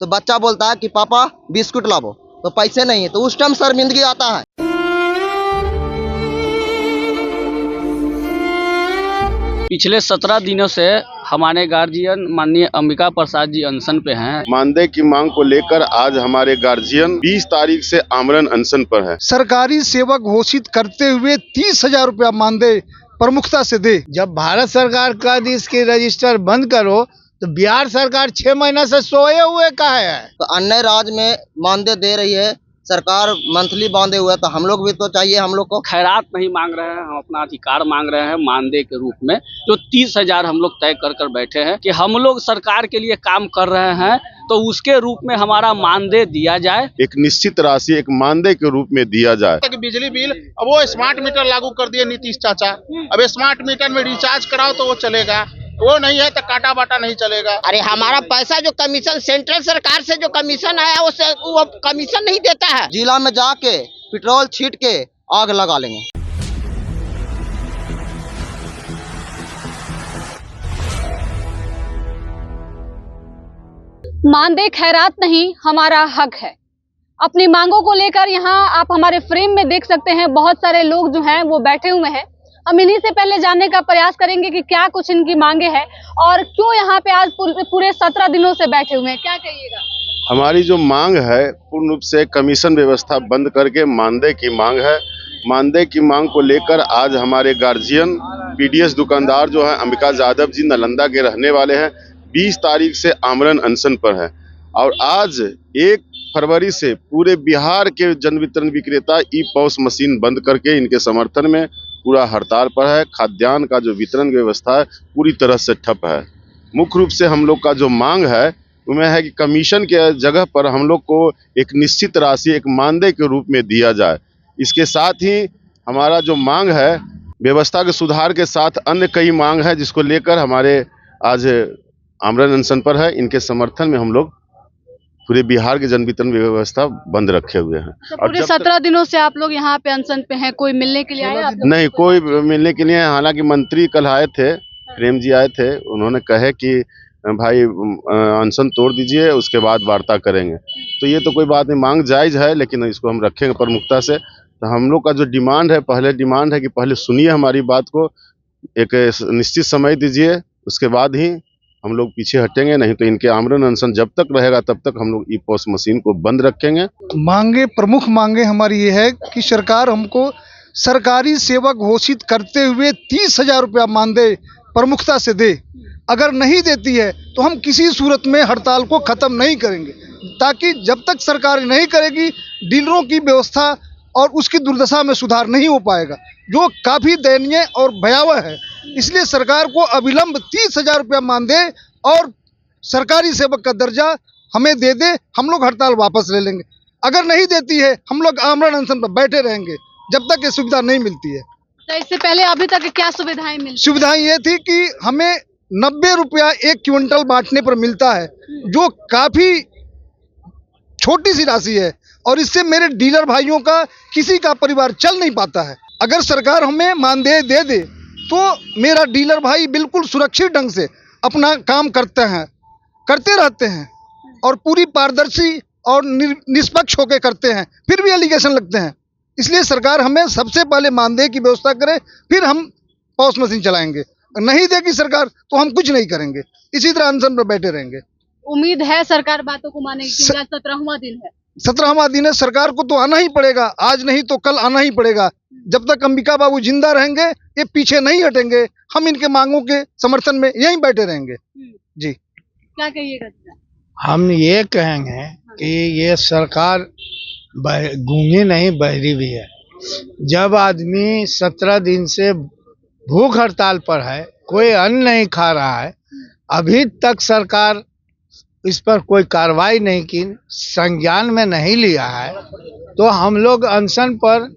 तो बच्चा बोलता है कि पापा बिस्कुट लाओ, तो पैसे नहीं है, तो उस टाइम शर्मिंदगी आता है। पिछले 17 दिनों से हमारे गार्जियन माननीय अंबिका प्रसाद जी अनशन पे हैं। मानदेय की मांग को लेकर आज हमारे गार्जियन 20 तारीख से आमरण अनशन पर है। सरकारी सेवक घोषित करते हुए 30,000 रुपया मानदेय प्रमुखता से दे। जब भारत सरकार का दी इसकी रजिस्टर बंद करो तो बिहार सरकार 6 महीना से सोए हुए का है। तो अन्य राज्य में मानदेय दे रही है सरकार, मंथली बांधे हुए, तो हम लोग भी तो चाहिए। हम लोग को खैरात नहीं मांग रहे हैं, हम अपना अधिकार मांग रहे हैं मानदेय के रूप में, जो 30,000 हम लोग तय कर बैठे हैं कि हम लोग सरकार के लिए काम कर रहे हैं, तो उसके रूप में हमारा मानदेय दिया जाए। एक निश्चित राशि एक मानदेय के रूप में दिया जाए। बिजली बिल अब वो स्मार्ट मीटर लागू कर दिए नीतीश चाचा। अब स्मार्ट मीटर में रिचार्ज कराओ तो वो चलेगा, वो नहीं है तो काटा बाटा नहीं चलेगा। अरे हमारा पैसा जो कमीशन सेंट्रल सरकार से जो कमीशन आया वो कमीशन नहीं देता है। जिला में जाके पेट्रोल छीट के आग लगा लेंगे। मानदेय खैरात नहीं, हमारा हक है। अपनी मांगों को लेकर यहाँ आप हमारे फ्रेम में देख सकते हैं, बहुत सारे लोग जो हैं वो बैठे हुए हैं। हम इन्हीं से पहले जानने का प्रयास करेंगे कि क्या कुछ इनकी मांगे हैं और क्यों यहाँ पे आज पूरे 17 दिनों से बैठे हुए हैं। क्या कहिएगा? हमारी जो मांग है पूर्ण रूप से कमीशन व्यवस्था बंद करके मानदेय की मांग है। मानदेय की मांग को लेकर आज हमारे गार्जियन पीडीएस दुकानदार जो है अंबिका यादव जी नालंदा के रहने वाले हैं, 20 तारीख से आमरण अनशन पर है। और आज 1 फरवरी से पूरे बिहार के जन वितरण विक्रेता ई पॉस मशीन बंद करके इनके समर्थन में पूरा हड़ताल पर है। खाद्यान्न का जो वितरण व्यवस्था है पूरी तरह से ठप है। मुख्य रूप से हम लोग का जो मांग है उसमें है कि कमीशन के जगह पर हम लोग को एक निश्चित राशि एक मानदेय के रूप में दिया जाए। इसके साथ ही हमारा जो मांग है व्यवस्था के सुधार के साथ अन्य कई मांग है जिसको लेकर हमारे आज आमरण अनशन पर है। इनके समर्थन में हम लोग पूरे बिहार के जन वितरण व्यवस्था बंद रखे हुए हैं। तो पूरे 17 दिनों से आप लोग यहाँ पे अनशन पे हैं, कोई मिलने के लिए आया आप लोग? नहीं, कोई मिलने के लिए, हालांकि मंत्री कल आए थे, प्रेम जी आए थे, उन्होंने कहे कि भाई अनशन तोड़ दीजिए उसके बाद वार्ता करेंगे। तो ये तो कोई बात नहीं, मांग जायज है, लेकिन इसको हम रखेंगे प्रमुखता से। तो हम लोग का जो डिमांड है, पहले डिमांड है कि पहले सुनिए हमारी बात को, एक निश्चित समय दीजिए, उसके बाद ही हम लोग पीछे हटेंगे। नहीं तो इनके आमरण अनशन जब तक रहेगा तब तक हम लोग ई पॉस मशीन को बंद रखेंगे। मांगे, प्रमुख मांगे हमारी ये है कि सरकार हमको सरकारी सेवक घोषित करते हुए 30,000 रुपया मानदेय प्रमुखता से दे। अगर नहीं देती है तो हम किसी सूरत में हड़ताल को खत्म नहीं करेंगे, ताकि जब तक सरकार नहीं करेगी डीलरों की व्यवस्था और उसकी दुर्दशा में सुधार नहीं हो पाएगा, जो काफ़ी दयनीय और भयावह है। इसलिए सरकार को अविलंब 30,000 रुपया मानदेय और सरकारी सेवक का दर्जा हमें दे दे, हम लोग हड़ताल वापस ले लेंगे। अगर नहीं देती है हम लोग आमरण अनशन पर बैठे रहेंगे जब तक ये सुविधा नहीं मिलती है। तो इससे पहले अभी तक क्या सुविधाएं मिली? सुविधाएं ये थी कि हमें 90 रुपया 1 क्विंटल बांटने पर मिलता है, जो काफ़ी छोटी सी राशि है, और इससे मेरे डीलर भाइयों का किसी का परिवार चल नहीं पाता है। अगर सरकार हमें मानदेय दे दे तो मेरा डीलर भाई बिल्कुल सुरक्षित ढंग से अपना काम करते रहते हैं और पूरी पारदर्शी और निष्पक्ष होकर करते हैं, फिर भी एलिगेशन लगते हैं। इसलिए सरकार हमें सबसे पहले मानदेय की व्यवस्था करे, फिर हम पॉस मशीन चलाएंगे। नहीं देगी सरकार तो हम कुछ नहीं करेंगे, इसी तरह अनशन पर बैठे रहेंगे। उम्मीद है सरकार बातों को मानेगी, क्योंकि आज 17वां दिन है। 17वां दिन है, सरकार को तो आना ही पड़ेगा, आज नहीं तो कल आना ही पड़ेगा। जब तक अंबिका बाबू जिंदा रहेंगे ये पीछे नहीं हटेंगे, हम इनके मांगों के समर्थन में यहीं बैठे रहेंगे। जी, क्या कहिएगा? हम ये कहेंगे कि ये सरकार गूंगी नहीं, बहरी भी है। जब आदमी 17 दिन से भूख हड़ताल पर है, कोई अन्न नहीं खा रहा है, अभी तक सरकार इस पर कोई कार्रवाई नहीं की, संज्ञान में नहीं लिया है, तो हम लोग अनशन पर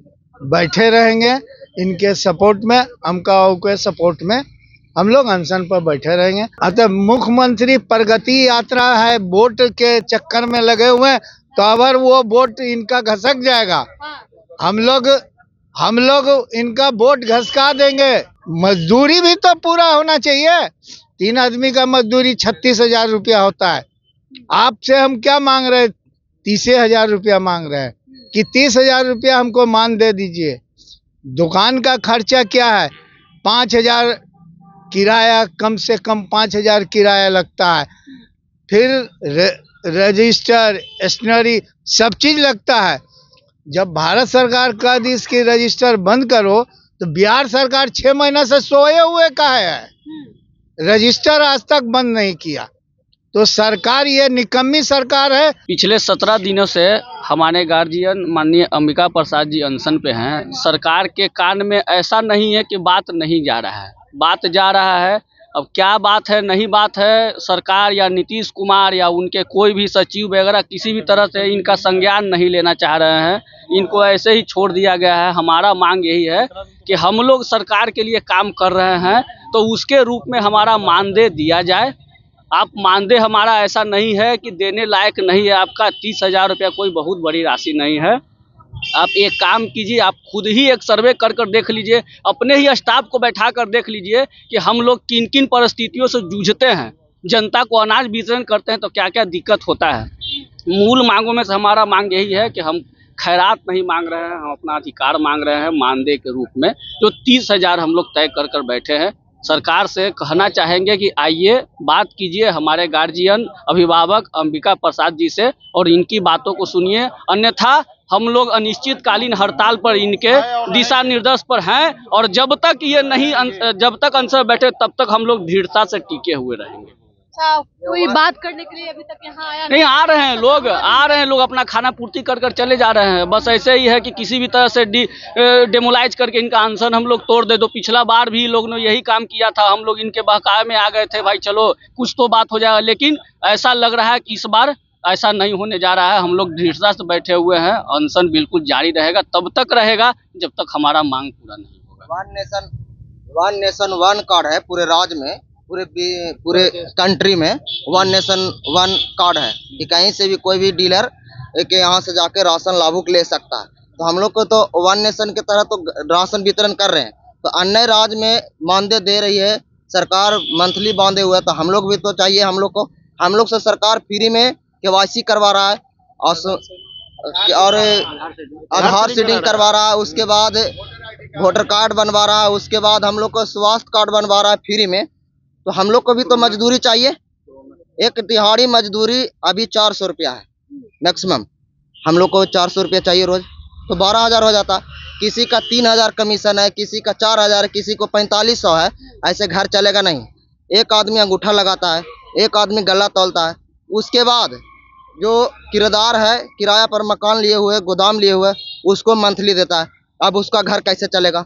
बैठे रहेंगे। इनके सपोर्ट में, अमका के सपोर्ट में हम लोग अनशन पर बैठे रहेंगे। अतः मुख्यमंत्री प्रगति यात्रा है, वोट के चक्कर में लगे हुए हैं, तो अगर वो वोट इनका घसक जाएगा, हम लोग इनका वोट घसका देंगे। मजदूरी भी तो पूरा होना चाहिए। 3 आदमी का मजदूरी 36,000 रुपया होता है, आपसे हम क्या मांग रहे, 30,000 रुपया मांग रहे हैं कि 30,000 रुपया हमको मान दे दीजिए। दुकान का खर्चा क्या है, 5,000 किराया, कम से कम 5,000 किराया लगता है, फिर रजिस्टर, स्टेशनरी सब चीज लगता है। जब भारत सरकार का दी इसकी रजिस्टर बंद करो तो बिहार सरकार 6 महीना से सोए हुए का है, रजिस्टर आज तक बंद नहीं किया। तो सरकार ये निकम्मी सरकार है। पिछले 17 दिनों से हमारे गार्जियन माननीय अंबिका प्रसाद जी अनशन पे हैं। सरकार के कान में ऐसा नहीं है कि बात नहीं जा रहा है, बात जा रहा है। अब क्या बात है, नहीं बात है, सरकार या नीतीश कुमार या उनके कोई भी सचिव वगैरह किसी भी तरह से इनका संज्ञान नहीं लेना चाह रहे हैं, इनको ऐसे ही छोड़ दिया गया है। हमारा मांग यही है कि हम लोग सरकार के लिए काम कर रहे हैं तो उसके रूप में हमारा मानदेय दिया जाए। आप मानदेय हमारा ऐसा नहीं है कि देने लायक नहीं है, आपका 30,000 रुपया कोई बहुत बड़ी राशि नहीं है। आप एक काम कीजिए, आप खुद ही एक सर्वे कर देख लीजिए, अपने ही स्टाफ को बैठा कर देख लीजिए कि हम लोग किन किन परिस्थितियों से जूझते हैं, जनता को अनाज वितरण करते हैं तो क्या क्या दिक्कत होता है। मूल मांगों में से हमारा मांग यही है कि हम खैरात नहीं मांग रहे हैं, हम अपना अधिकार मांग रहे हैं मानदेय के रूप में, जो 30,000 हम लोग तय कर बैठे हैं। सरकार से कहना चाहेंगे कि आइए बात कीजिए हमारे गार्जियन अभिभावक अंबिका प्रसाद जी से और इनकी बातों को सुनिए, अन्यथा हम लोग अनिश्चितकालीन हड़ताल पर इनके दिशा निर्देश पर हैं और जब तक ये नहीं जब तक अनशन बैठे तब तक हम लोग दृढ़ता से टिके हुए रहेंगे। अच्छा, कोई बात करने के लिए अभी तक यहाँ आया नहीं? आ रहे हैं लोग अपना खाना पूर्ति कर चले जा रहे हैं। बस ऐसे ही है कि किसी भी तरह से डेमोलाइज करके इनका अनशन हम लोग तोड़ दे। तो पिछला बार भी लोग ने यही काम किया था, हम लोग इनके बहकावे में आ गए थे, भाई चलो कुछ तो बात हो जाएगा, लेकिन ऐसा लग रहा है कि इस बार ऐसा नहीं होने जा रहा है। हम लोग दृढ़ता से बैठे हुए हैं, अनशन बिल्कुल जारी रहेगा, तब तक रहेगा जब तक हमारा मांग पूरा नहीं होगा। वन नेशन वन कार्ड है पूरे राज्य में, पूरे कंट्री में वन नेशन वन कार्ड है कि कहीं से भी कोई भी डीलर के यहाँ से जाके राशन लाभुक ले सकता है। तो हम लोग को तो वन नेशन के तरह तो राशन वितरण कर रहे हैं, तो अन्य राज्य में मानदेय दे रही है सरकार, मंथली बांधे हुए, तो हम लोग भी तो चाहिए। हम लोग से सरकार फ्री में KYC करवा रहा है और आधार सीडिंग करवा रहा है, उसके बाद वोटर कार्ड बनवा रहा है, उसके बाद हम लोग को स्वास्थ्य कार्ड बनवा रहा है फ्री में। तो हम लोग को भी तो मजदूरी चाहिए। एक दिहाड़ी मजदूरी अभी 400 रुपया है मैक्सिमम, हम लोग को 400 रुपया चाहिए रोज, तो 12,000 हो जाता। किसी का 3,000 कमीशन है, किसी का 4,000 है, किसी को 4500 है। ऐसे घर चलेगा नहीं। एक आदमी अंगूठा लगाता है, एक आदमी गला तौलता है, उसके बाद जो किराएदार है, किराया पर मकान लिए हुए, गोदाम लिए हुए, उसको मंथली देता है। अब उसका घर कैसे चलेगा?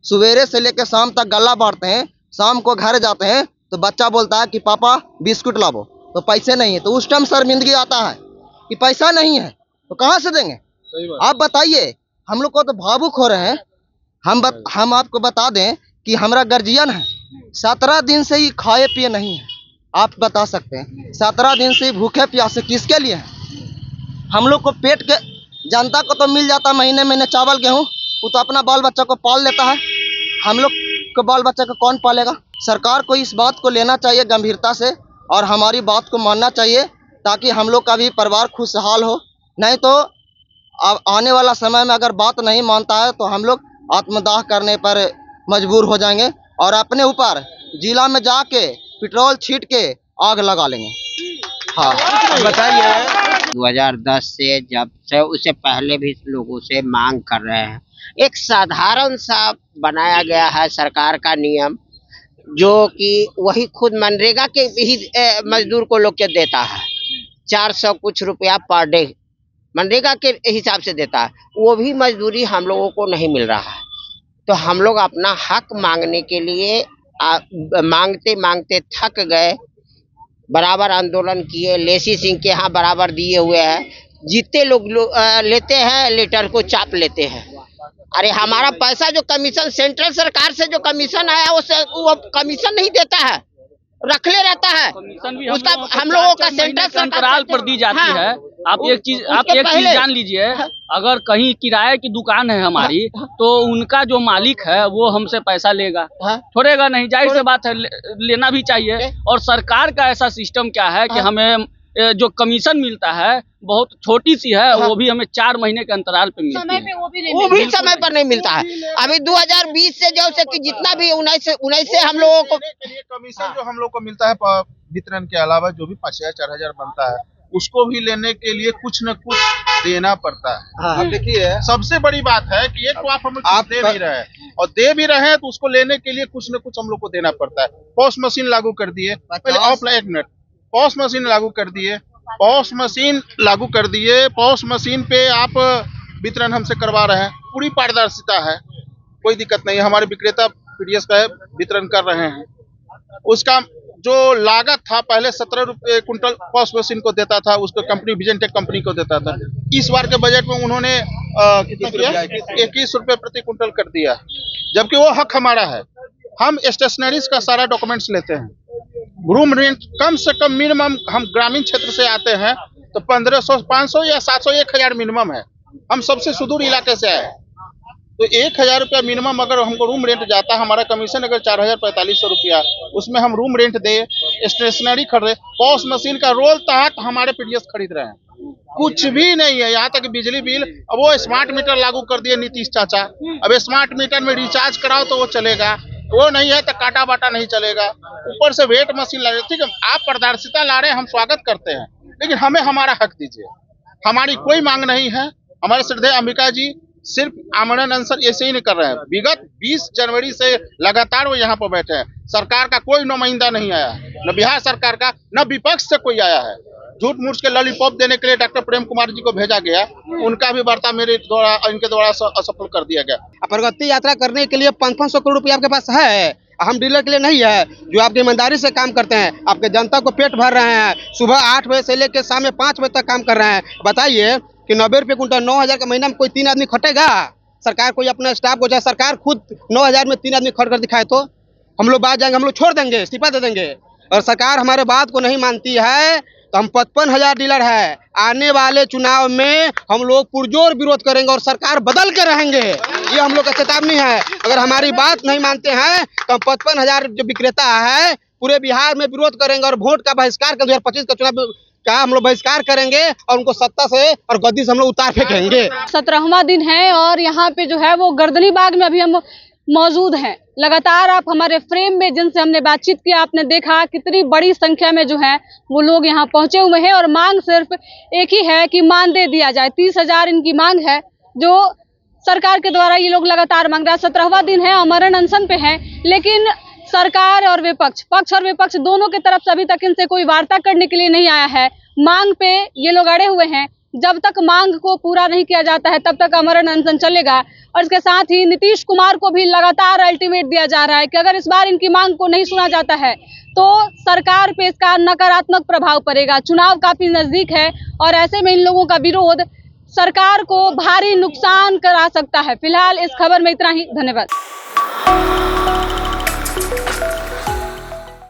सवेरे से लेकर शाम तक गला बांटते हैं, शाम को घर जाते हैं तो बच्चा बोलता है कि पापा बिस्कुट लाओ, तो पैसे नहीं है। तो उस टाइम शर्मिंदगी आता है कि पैसा नहीं है तो कहाँ से देंगे? आप बताइए। हम लोग को तो भावुक हो रहे हैं। हम आपको बता दें कि हमारा गार्जियन है, 17 दिन से ही खाए पिए नहीं है। आप बता सकते हैं 17 दिन से भूखे प्यासे किसके लिए है? हम लोग को पेट के, जनता को तो मिल जाता महीने चावल गेहूँ, वो तो अपना बाल बच्चा को पाल लेता है। हम लोग को बाल बच्चा को कौन पालेगा? सरकार को इस बात को लेना चाहिए गंभीरता से और हमारी बात को मानना चाहिए, ताकि हम लोग का भी परिवार खुशहाल हो। नहीं तो अब आने वाला समय में अगर बात नहीं मानता है तो हम लोग आत्मदाह करने पर मजबूर हो जाएंगे और अपने ऊपर जिला में जाके पेट्रोल छीट के आग लगा लेंगे। हाँ बताइए। 2010 से जब से उससे पहले भी लोगों से मांग कर रहे हैं। एक साधारण सा बनाया गया है सरकार का नियम, जो कि वही खुद मनरेगा के ही मजदूर को लोग के देता है, 400 कुछ रुपया पर डे मनरेगा के हिसाब से देता है। वो भी मजदूरी हम लोगों को नहीं मिल रहा है। तो हम लोग अपना हक मांगने के लिए मांगते मांगते थक गए, बराबर आंदोलन किए, लेसी सिंह के यहाँ बराबर दिए हुए हैं। जितने लोग लेते हैं लेटर को चाप लेते हैं। अरे हमारा पैसा जो कमीशन सेंट्रल सरकार से जो कमीशन आया वो कमीशन नहीं देता है, रख ले रहता है। कमीशन भी उसका हम लोगों का सेंट्रल अंतराल पर दी जाती है। आप एक चीज जान लीजिए, अगर कहीं किराए की दुकान है हमारी तो उनका जो मालिक है वो हमसे पैसा लेगा, छोड़ेगा नहीं, जाहिर सी बात है, लेना भी चाहिए। और सरकार का ऐसा सिस्टम क्या है कि हमें जो कमीशन मिलता है बहुत छोटी सी है, वो भी हमें 4 महीने के अंतराल पे मिलती समय है। पे वो भी नहीं वो भी समय पर नहीं मिलता है। अभी 2020 से जो से कि जितना भी 19 से हम लोगों को देने के लिए कमीशन जो हम लोग को मिलता है वितरण के अलावा जो भी 5,000 4,000 बनता है, उसको भी लेने के लिए कुछ न कुछ देना पड़ता है। हाँ, अब देखिए सबसे बड़ी बात है कि एक तो आप हमें कुछ दे भी रहे हैं और दे भी रहे हैं तो उसको लेने के लिए कुछ न कुछ हम लोग को देना पड़ता है। पॉस मशीन लागू कर दिए, पहले ऑफलाइन, एक मिनट, पॉस मशीन लागू कर दिए, पॉस मशीन पे आप वितरण हमसे करवा रहे हैं, पूरी पारदर्शिता है, कोई दिक्कत नहीं है। हमारे विक्रेता पीडीएस का है, वितरण कर रहे हैं। उसका जो लागत था पहले 17 रुपए कुंटल पॉस मशीन को देता था, उसको कंपनी विजनटेक कंपनी को देता था। इस बार के बजट में उन्होंने कितना किया, 21 रुपए प्रति कुंटल कर दिया, जबकि वो हक हमारा है। हम स्टेशनरीज का सारा डॉक्यूमेंट्स लेते हैं। रूम रेंट कम से कम मिनिमम, हम ग्रामीण क्षेत्र से आते हैं तो 1500 500 या 700 1000 मिनिमम है। हम सबसे सुदूर इलाके से आए, तो 1000 रुपया मिनिमम अगर हमको रूम रेंट जाता है, हमारा कमीशन अगर 4,4500 रुपया, उसमें हम रूम रेंट दे, स्टेशनरी खरीदे, पॉस मशीन का रोल तहत हमारे पीडीएस खरीद रहे हैं। कुछ भी नहीं है, यहाँ तक बिजली बिल, अब वो स्मार्ट मीटर लागू कर दिए नीतीश चाचा। अब स्मार्ट मीटर में रिचार्ज कराओ तो वो चलेगा, वो नहीं है तो काटा बाटा नहीं चलेगा। ऊपर से वेट मशीन ला रहे, ठीक है, आप पारदर्शिता ला रहे हैं, हम स्वागत करते हैं, लेकिन हमें हमारा हक दीजिए। हमारी कोई मांग नहीं है। हमारे श्रद्धेय अंबिका जी सिर्फ आमरण अनशन ऐसे ही नहीं कर रहे हैं, विगत 20 जनवरी से लगातार वो यहाँ पर बैठे हैं। सरकार का कोई नुमाइंदा नहीं आया, न बिहार सरकार का, न विपक्ष से कोई आया है। झूठ मूठ के लॉलीपॉप देने के लिए डॉक्टर प्रेम कुमार जी को भेजा गया, उनका भी वार्ता इनके द्वारा असफल कर दिया गया। प्रगति यात्रा करने के लिए 500 करोड़ रुपया आपके पास है, हम डीलर के लिए नहीं है, जो आपकी ईमानदारी से काम करते हैं, आपके जनता को पेट भर रहे हैं, सुबह 8 बजे से लेकर शाम में 5 बजे तक काम कर रहे हैं। बताइए कि 90 रुपये कुंटल 9,000 का महीना में कोई 3 आदमी खटेगा? सरकार कोई अपना स्टाफ को, चाहे सरकार खुद 9,000 में 3 आदमी खट कर दिखाए तो हम लोग बात जाएंगे, हम लोग छोड़ देंगे, इस्तीफा दे देंगे। और सरकार हमारे बात को नहीं मानती है तो हम 55,000 डीलर है, आने वाले चुनाव में हम लोग पुरजोर विरोध करेंगे और सरकार बदल के रहेंगे। ये हम लोग का चेतावनी है। अगर हमारी बात नहीं मानते हैं तो हम 55,000 जो विक्रेता है पूरे बिहार में विरोध करेंगे और वोट का बहिष्कार कर 2025 का चुनाव का हम लोग बहिष्कार करेंगे और उनको सत्ता से और गद्दी से हम लोग उतार फेंकेंगे। 17वां दिन है और यहाँ पे जो है वो गर्दनी बाग में अभी हम मौजूद हैं। लगातार आप हमारे फ्रेम में जिनसे हमने बातचीत किया, आपने देखा कितनी बड़ी संख्या में जो है वो लोग यहाँ पहुंचे हुए हैं और मांग सिर्फ एक ही है कि मानदेय दिया जाए। 30,000 इनकी मांग है जो सरकार के द्वारा ये लोग लगातार मांग रहे हैं। 17वां दिन है, आमरण अनशन पे है, लेकिन सरकार और विपक्ष, पक्ष और विपक्ष दोनों की तरफ से अभी तक इनसे कोई वार्ता करने के लिए नहीं आया है। मांग पे ये लोग अड़े हुए हैं। जब तक मांग को पूरा नहीं किया जाता है तब तक आमरण अनशन चलेगा। और इसके साथ ही नीतीश कुमार को भी लगातार अल्टीमेट दिया जा रहा है कि अगर इस बार इनकी मांग को नहीं सुना जाता है तो सरकार पे इसका नकारात्मक प्रभाव पड़ेगा। चुनाव काफी नजदीक है और ऐसे में इन लोगों का विरोध सरकार को भारी नुकसान करा सकता है। फिलहाल इस खबर में इतना ही। धन्यवाद।